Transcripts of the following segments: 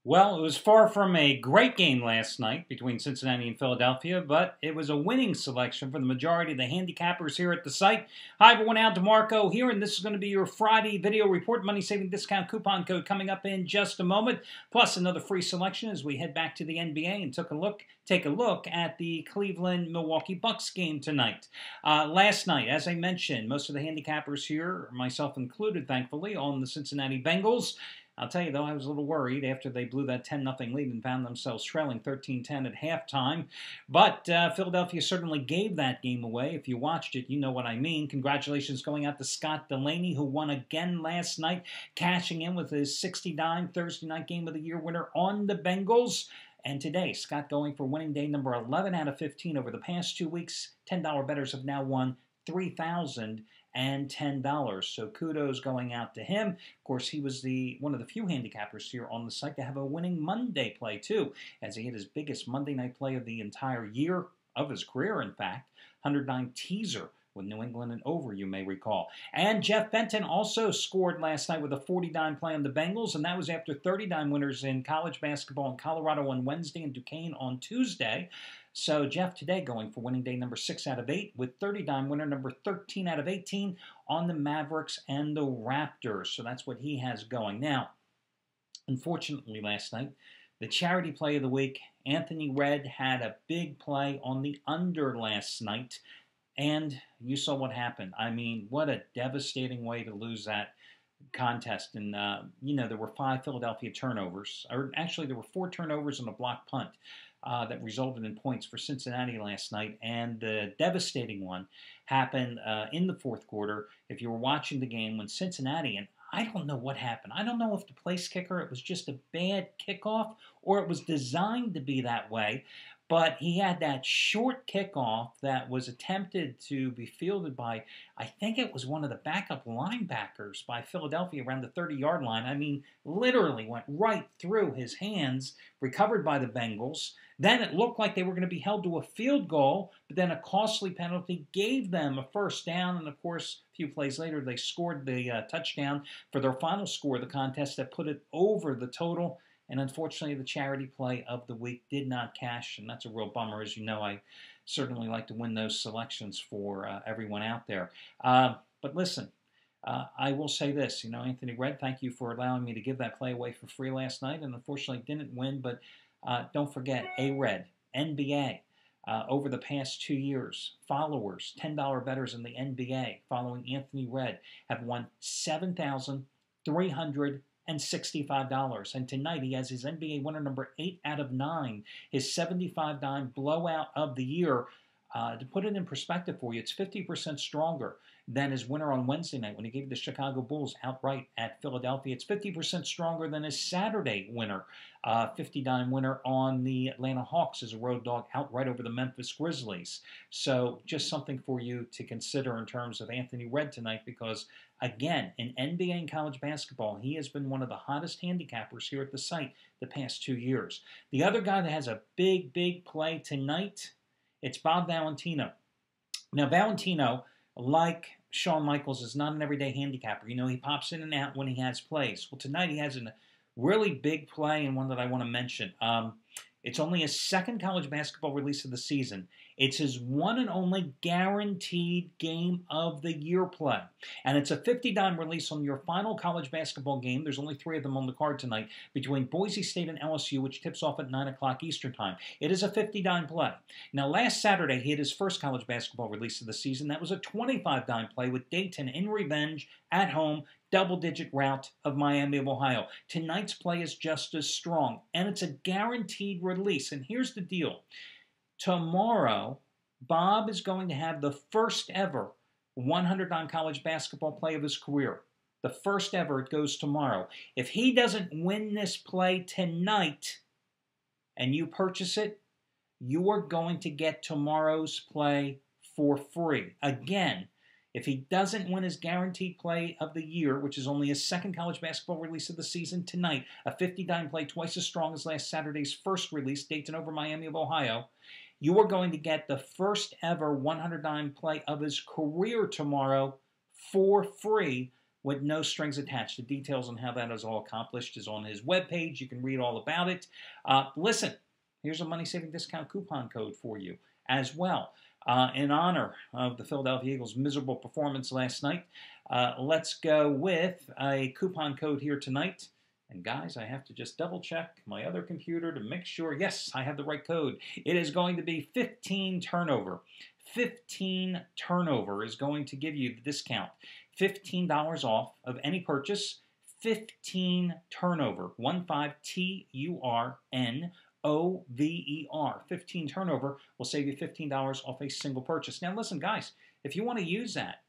Well, it was far from a great game last night between Cincinnati and Philadelphia, but it was a winning selection for the majority of the handicappers here at the site. Hi, everyone. Al DeMarco here, and this is going to be your Friday video report. Money saving discount coupon code coming up in just a moment, plus another free selection as we head back to the NBA and take a look at the Cleveland-Milwaukee Bucks game tonight. Last night, as I mentioned, most of the handicappers here, myself included, thankfully, on the Cincinnati Bengals. I'll tell you, though, I was a little worried after they blew that 10-0 lead and found themselves trailing 13-10 at halftime. But Philadelphia certainly gave that game away. If you watched it, you know what I mean. Congratulations going out to Scott Delaney, who won again last night, cashing in with his 60-dime Thursday night Game of the Year winner on the Bengals. And today, Scott going for winning day number 11 out of 15 over the past 2 weeks. $10 bettors have now won $3,010. So kudos going out to him. Of course, he was one of the few handicappers here on the site to have a winning Monday play, too, as he hit his biggest Monday night play of the entire year, of his career, in fact. 109 teaser with New England and over, you may recall. And Jeff Benton also scored last night with a 40-dime play on the Bengals, and that was after 30-dime winners in college basketball in Colorado on Wednesday and Duquesne on Tuesday. So Jeff today going for winning day number 6 out of 8 with 30-dime winner number 13 out of 18 on the Mavericks and the Raptors. So that's what he has going. Now, unfortunately last night, the charity play of the week, Anthony Red had a big play on the under last night. And you saw what happened. I mean, what a devastating way to lose that contest. And, there were 5 Philadelphia turnovers. Or actually, there were 4 turnovers and a block punt that resulted in points for Cincinnati last night. And the devastating one happened in the fourth quarter. If you were watching the game when Cincinnati, and I don't know what happened. I don't know if the place kicker, it was just a bad kickoff or it was designed to be that way. But he had that short kickoff that was attempted to be fielded by, I think it was one of the backup linebackers by Philadelphia around the 30-yard line. I mean, literally went right through his hands, recovered by the Bengals. Then it looked like they were going to be held to a field goal, but then a costly penalty gave them a first down. And, of course, a few plays later, they scored the touchdown for their final score of the contest that put it over the total. And unfortunately, the charity play of the week did not cash, and that's a real bummer. As you know, I certainly like to win those selections for everyone out there. But listen, I will say this. Anthony Red, thank you for allowing me to give that play away for free last night, and unfortunately didn't win. But don't forget, A-Red, NBA, over the past 2 years, followers, $10 bettors in the NBA following Anthony Red have won $7,365. And tonight he has his NBA winner number 8 out of 9, his 75-dime blowout of the year. To put it in perspective for you, it's 50% stronger than his winner on Wednesday night when he gave the Chicago Bulls outright at Philadelphia. It's 50% stronger than his Saturday winner, 50-dime winner on the Atlanta Hawks as a road dog outright over the Memphis Grizzlies. So just something for you to consider in terms of Anthony Red tonight because, again, in NBA and college basketball, he has been one of the hottest handicappers here at the site the past 2 years. The other guy that has a big, big play tonight, it's Bob Valentino. Now, Valentino, like Shawn Michaels, is not an everyday handicapper. He pops in and out when he has plays. Well, tonight he has a really big play and one that I want to mention. It's only his second college basketball release of the season. It's his one and only guaranteed game of the year play. And it's a 50-dime release on your final college basketball game. There's only 3 of them on the card tonight between Boise State and LSU, which tips off at 9 o'clock Eastern Time. It is a 50-dime play. Now, last Saturday, he had his first college basketball release of the season. That was a 25-dime play with Dayton in revenge at home, double-digit rout of Miami of Ohio. Tonight's play is just as strong, and it's a guaranteed release. And here's the deal. Tomorrow, Bob is going to have the first ever 100-dime college basketball play of his career. The first ever. It goes tomorrow. If he doesn't win this play tonight and you purchase it, you are going to get tomorrow's play for free. Again, if he doesn't win his guaranteed play of the year, which is only his second college basketball release of the season tonight, a 50-dime play twice as strong as last Saturday's first release, Dayton over Miami of Ohio, you are going to get the first ever 100-dime play of his career tomorrow for free with no strings attached. The details on how that is all accomplished is on his webpage. You can read all about it. Listen, here's a money-saving discount coupon code for you as well. In honor of the Philadelphia Eagles' miserable performance last night, let's go with a coupon code here tonight. And guys, I have to just double check my other computer to make sure, yes, I have the right code. It is going to be 15 turnover. 15 turnover is going to give you the discount. $15 off of any purchase. 15 turnover. 15 turnover. 15 turnover will save you $15 off a single purchase. Now listen, guys, if you want to use that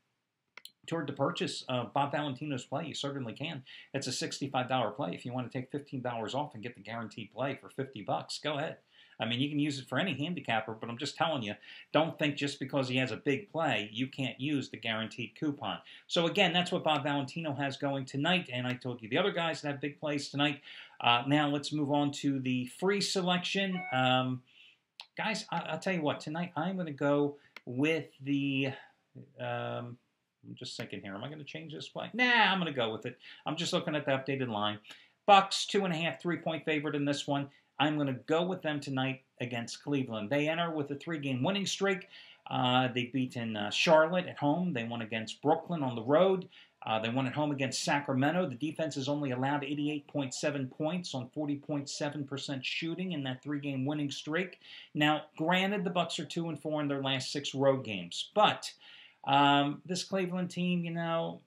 toward the purchase of Bob Valentino's play, you certainly can. It's a $65 play. If you want to take $15 off and get the guaranteed play for $50, go ahead. I mean, you can use it for any handicapper, but I'm just telling you, don't think just because he has a big play, you can't use the guaranteed coupon. So again, that's what Bob Valentino has going tonight, and I told you the other guys that have big plays tonight. Now let's move on to the free selection. Guys, I'll tell you what, tonight I'm going to go with the... I'm just thinking here. Am I going to change this play? Nah, I'm going to go with it. I'm just looking at the updated line. Bucks, 2.5, 3-point favorite in this one. I'm going to go with them tonight against Cleveland. They enter with a 3-game winning streak. They've beaten Charlotte at home. They won against Brooklyn on the road. They won at home against Sacramento. The defense has only allowed 88.7 points on 40.7% shooting in that 3-game winning streak. Now, granted, the Bucks are 2-4 in their last 6 road games, but this Cleveland team, you know,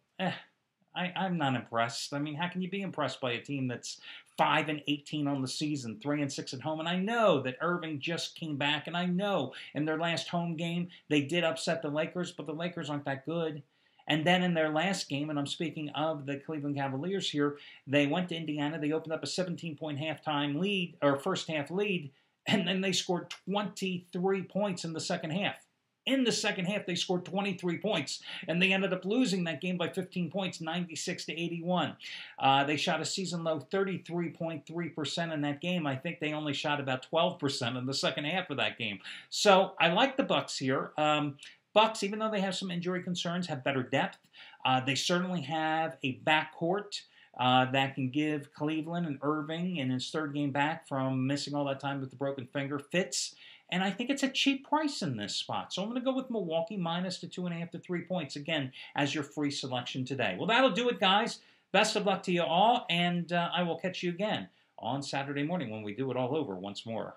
I'm not impressed. I mean, how can you be impressed by a team that's 5-18 on the season, 3-6 at home? And I know that Irving just came back, and I know in their last home game they did upset the Lakers, but the Lakers aren't that good. And then in their last game, and I'm speaking of the Cleveland Cavaliers here, they went to Indiana. They opened up a 17-point halftime lead, or first half lead, and then they scored 23 points in the second half. In the second half, they scored 23 points, and they ended up losing that game by 15 points, 96-81. They shot a season-low 33.3% in that game. I think they only shot about 12% in the second half of that game. So I like the Bucks here. Bucks, even though they have some injury concerns, have better depth. They certainly have a backcourt that can give Cleveland and Irving in his third game back from missing all that time with the broken finger fits. And I think it's a cheap price in this spot. So I'm going to go with Milwaukee minus the 2.5 to 3 points, again, as your free selection today. Well, that'll do it, guys. Best of luck to you all, and I will catch you again on Saturday morning when we do it all over once more.